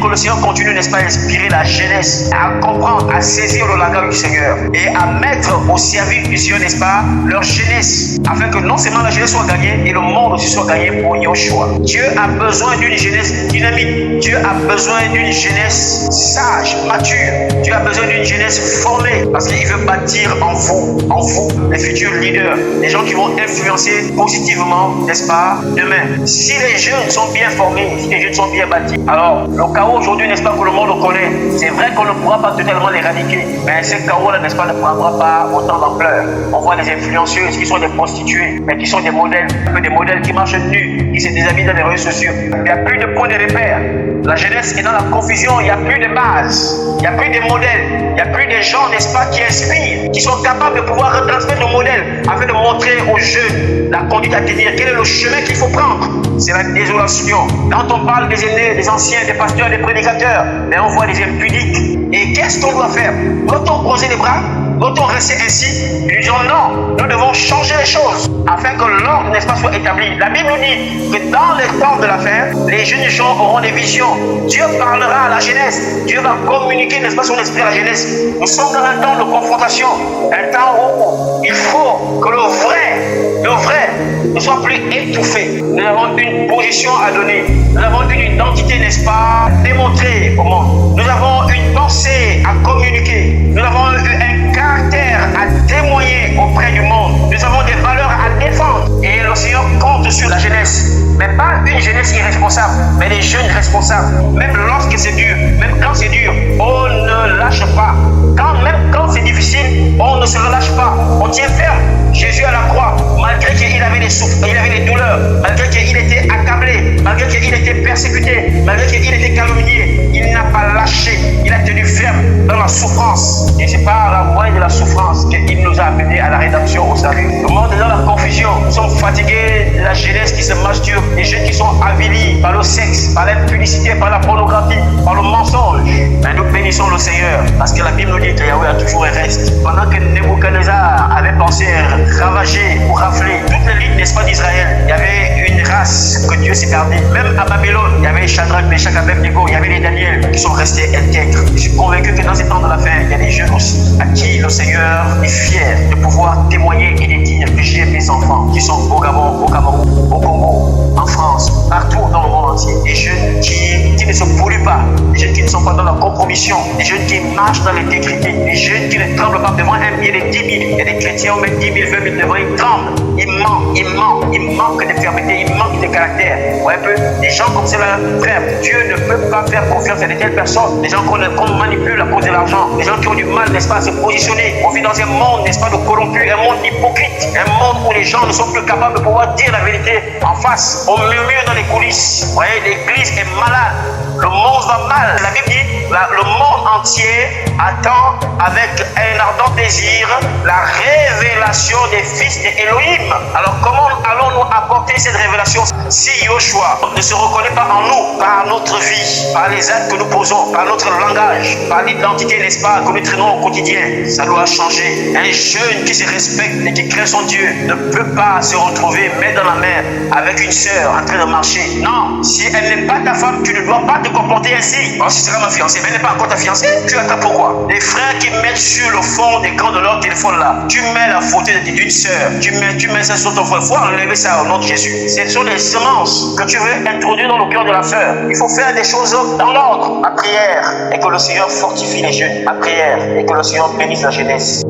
que le Seigneur continue, n'est-ce pas, à inspirer la jeunesse, à comprendre, à saisir le langage du Seigneur et à mettre au service du Seigneur, n'est-ce pas, leur jeunesse, afin que non seulement la jeunesse soit gagnée et le monde aussi soit gagné pour Yoshua. Dieu a besoin d'une jeunesse dynamique. Dieu a besoin d'une jeunesse sage, mature. Dieu a besoin d'une jeunesse formée parce qu'il veut bâtir en vous, les futurs leaders, les gens qui vont influencer positivement, n'est-ce pas, demain. Si les jeunes sont bien formés, si les jeunes sont bien bâtis, alors le chaos aujourd'hui, n'est-ce pas, que le monde connaît, c'est vrai qu'on ne pourra pas totalement l'éradiquer, mais ce chaos-là, n'est-ce pas, ne prendra pas autant d'ampleur. On voit des influenceuses qui sont des prostituées, mais qui sont des modèles, un peu des modèles qui marchent nus, qui se déshabillent dans les réseaux sociaux. Il n'y a plus de point de repère. La jeunesse est dans la confusion, il n'y a plus de base, il n'y a plus de modèles, il n'y a plus de gens, n'est-ce pas, qui inspirent, qui sont capables de pouvoir retransmettre le modèle afin de montrer aux jeunes la conduite à tenir, quel est le chemin qu'il faut prendre. C'est la désolation. Quand on parle des aînés, des anciens, des pasteurs, des prédicateurs, mais on voit des impudiques. Et qu'est-ce qu'on doit faire? Doit-on croiser les bras? Doit-on rester ainsi? Nous disons non, nous devons changer les choses afin que l'ordre, n'est-ce pas, soit établi. La Bible dit que dans les temps de la fin, les jeunes gens auront des visions. Dieu parlera à la jeunesse. Dieu va communiquer, n'est-ce pas, son esprit à la jeunesse. Nous sommes dans un temps de confrontation, un temps où il faut que le vrai ne soit plus étouffé. Nous avons une position à donner. Nous avons une identité, n'est-ce pas, démontrée au monde. Nous avons une pensée à communiquer. Nous avons un caractère à témoigner auprès du monde. Nous avons des valeurs à défendre. Et le Seigneur compte sur la jeunesse. Mais pas une jeunesse irresponsable, mais des jeunes responsables. Même lorsque c'est dur, même quand c'est dur, on ne lâche pas. Même quand c'est difficile, on ne se relâche pas. On tient ferme. Jésus à la croix, malgré qu'il avait des souffrances, il avait des douleurs, malgré qu'il était accablé, malgré qu'il était persécuté, malgré qu'il était calomnié, il n'a pas lâché. Il a tenu ferme dans la souffrance. Et c'est par la moyen de la souffrance qu'il nous a amenés à la rédemption, au salut. Le monde est dans la confusion. Nous sommes fatigués de la jeunesse qui se masturbe, des jeunes qui sont avilis par le sexe, par l'impudicité, par la pornographie, par le mensonge. Mais nous bénissons le Seigneur parce que la Bible nous dit que Yahweh a toujours un reste. Pendant que Nebuchadnezzar avait pensé ravager ou rafler toutes les lignes, n'est-ce pas, d'Israël, il y avait une race que Dieu s'est gardée. Même à Babylone, il y avait les Shadrach, Meshach, Abednego, il y avait les Daniel qui sont restés intègres. Je suis convaincu que dans ces temps de la fin, il y a des jeunes aussi à qui le Seigneur est fier de pouvoir témoigner et de dire que j'ai mes enfants qui sont au Gabon, au Cameroun, au Congo, en France, partout dans le monde entier. Des jeunes qui ne se polluent pas, des jeunes qui ne sont pas dans la compromission, des jeunes qui marchent dans l'intégrité, des jeunes qui ne tremblent pas devant un billet de 10 000. Il y a des chrétiens qui mettent 10 000, 20 000 devant, ils tremblent. Ils manquent de fermeté, ils manquent de caractère. Ouais, un peu, des gens comme cela, frère, Dieu ne peut pas faire confiance à de telles personnes. Des gens qu'on manipule à cause de l'argent, des gens qui ont du mal, n'est-ce pas, à se positionner. On vit dans un monde, n'est-ce pas, de corrompus, un monde hypocrite, un monde où les gens ne sont plus capables de pouvoir dire la vérité en face. On murmure dans les coulisses. Vous voyez, l'église est malade. Le monde va mal. La Bible dit, le monde entier attend avec un ardent désir la révélation des fils d'Élohim. Alors comment allons-nous apporter cette révélation si Yoshua ne se reconnaît pas en nous, par notre vie, par les actes que nous posons, par notre langage, par l'identité, n'est-ce pas, que nous traînons au quotidien? Ça doit changer. Un jeune qui se respecte et qui craint son Dieu ne peut pas se retrouver main dans la main avec une sœur en train de marcher. Non, si elle n'est pas ta femme, tu ne dois pas te comporter ainsi. Oh, ce sera ma fiancée, mais elle n'est pas encore ta fiancée. Tu attends pourquoi? Les frères qui mettent sur le fond d'écran de leur téléphone là, tu mets la photo d'une sœur, tu mets ça sur ton frère. Il faut enlever ça au nom de Jésus. Ce sont des semences que tu veux introduire dans le cœur de la sœur. Il faut faire des choses dans l'ordre. Ma prière est que le Seigneur fortifie les jeunes. Ma prière est que le Seigneur bénisse la jeunesse.